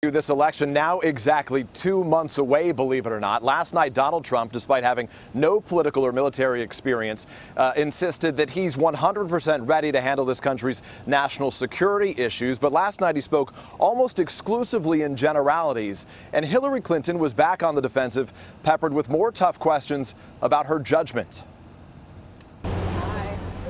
This election now exactly 2 months away, believe it or not. Last night, Donald Trump, despite having no political or military experience, insisted that he's 100% ready to handle this country's national security issues. But last night he spoke almost exclusively in generalities, and Hillary Clinton was back on the defensive, peppered with more tough questions about her judgment.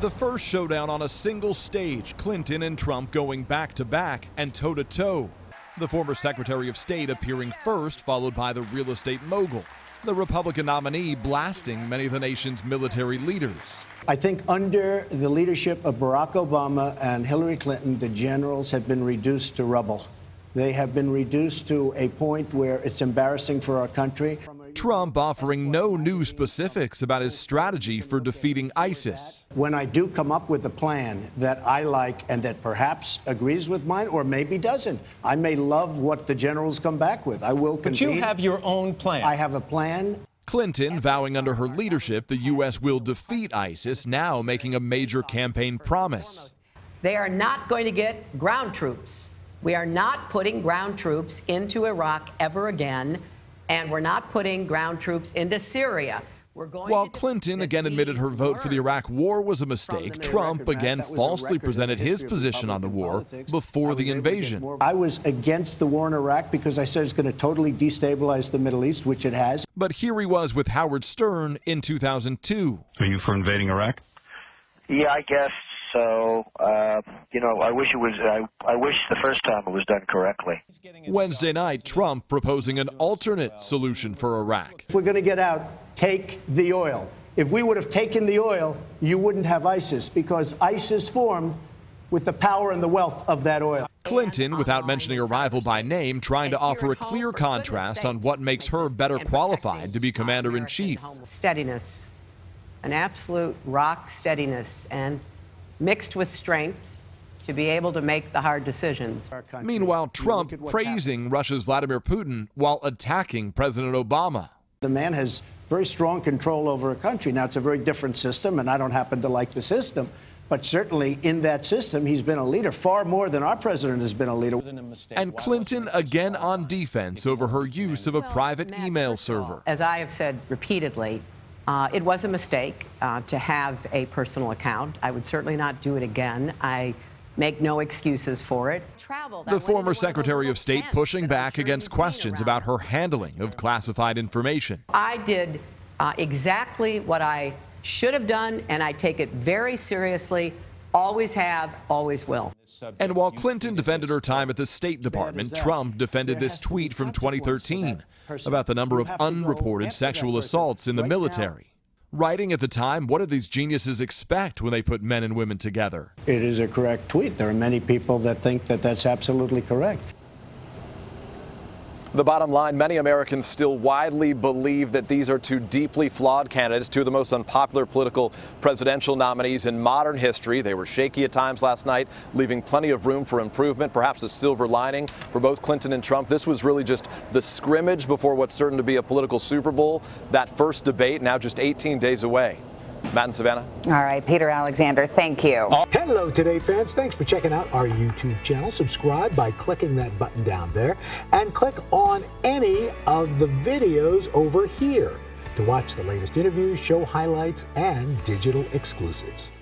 The first showdown on a single stage, Clinton and Trump going back to back and toe to toe. The former Secretary of State appearing first, followed by the real estate mogul. The Republican nominee blasting many of the nation's military leaders. I think under the leadership of Barack Obama and Hillary Clinton, the generals have been reduced to rubble. They have been reduced to a point where it's embarrassing for our country. Trump offering no new specifics about his strategy for defeating ISIS. When I do come up with a plan that I like and that perhaps agrees with mine or maybe doesn't, I may love what the generals come back with. I will convene. But you have your own plan. I have a plan. Clinton vowing under her leadership the U.S. will defeat ISIS, now making a major campaign promise. They are not going to get ground troops. We are not putting ground troops into Iraq ever again. And we're not putting ground troops into Syria. While Clinton again admitted her vote for the Iraq war was a mistake, Trump again falsely presented his position on the war before the invasion. I was against the war in Iraq because I said it's going to totally destabilize the Middle East, which it has. But here he was with Howard Stern in 2002. Are you for invading Iraq? Yeah, I guess so. You know, I wish the first time it was done correctly. Wednesday night, Trump proposing an alternate solution for Iraq. If we're going to get out, take the oil. If we would have taken the oil, you wouldn't have ISIS, because ISIS formed with the power and the wealth of that oil. Clinton, without mentioning her rival by name, trying to offer a clear contrast on what makes her better qualified to be commander-in-chief. Steadiness, an absolute rock steadiness, and mixed with strength to be able to make the hard decisions. Meanwhile, Trump praising Russia's Vladimir Putin while attacking President Obama. The man has very strong control over a country. Now, it's a very different system, and I don't happen to like the system. But certainly in that system, he's been a leader far more than our president has been a leader. And Clinton again on defense over her use of a private email server. As I have said repeatedly, it was a mistake to have a personal account. I would certainly not do it again. I make no excuses for it. The former Secretary of State pushing back against questions about her handling of classified information. I did exactly what I should have done, and I take it very seriously. Always have, always will. And while Clinton defended her time at the State Department, Trump defended this tweet from 2013 about the number of unreported sexual assaults in the military. Writing at the time, what did these geniuses expect when they put men and women together? It is a correct tweet. There are many people that think that that's absolutely correct. The bottom line, many Americans still widely believe that these are two deeply flawed candidates, two of the most unpopular political presidential nominees in modern history. They were shaky at times last night, leaving plenty of room for improvement, perhaps a silver lining for both Clinton and Trump. This was really just the scrimmage before what's certain to be a political Super Bowl. That first debate now just 18 days away. Matt and Savannah. All right, Peter Alexander, thank you. Hello, Today fans. Thanks for checking out our YouTube channel. Subscribe by clicking that button down there and click on any of the videos over here to watch the latest interviews, show highlights, and digital exclusives.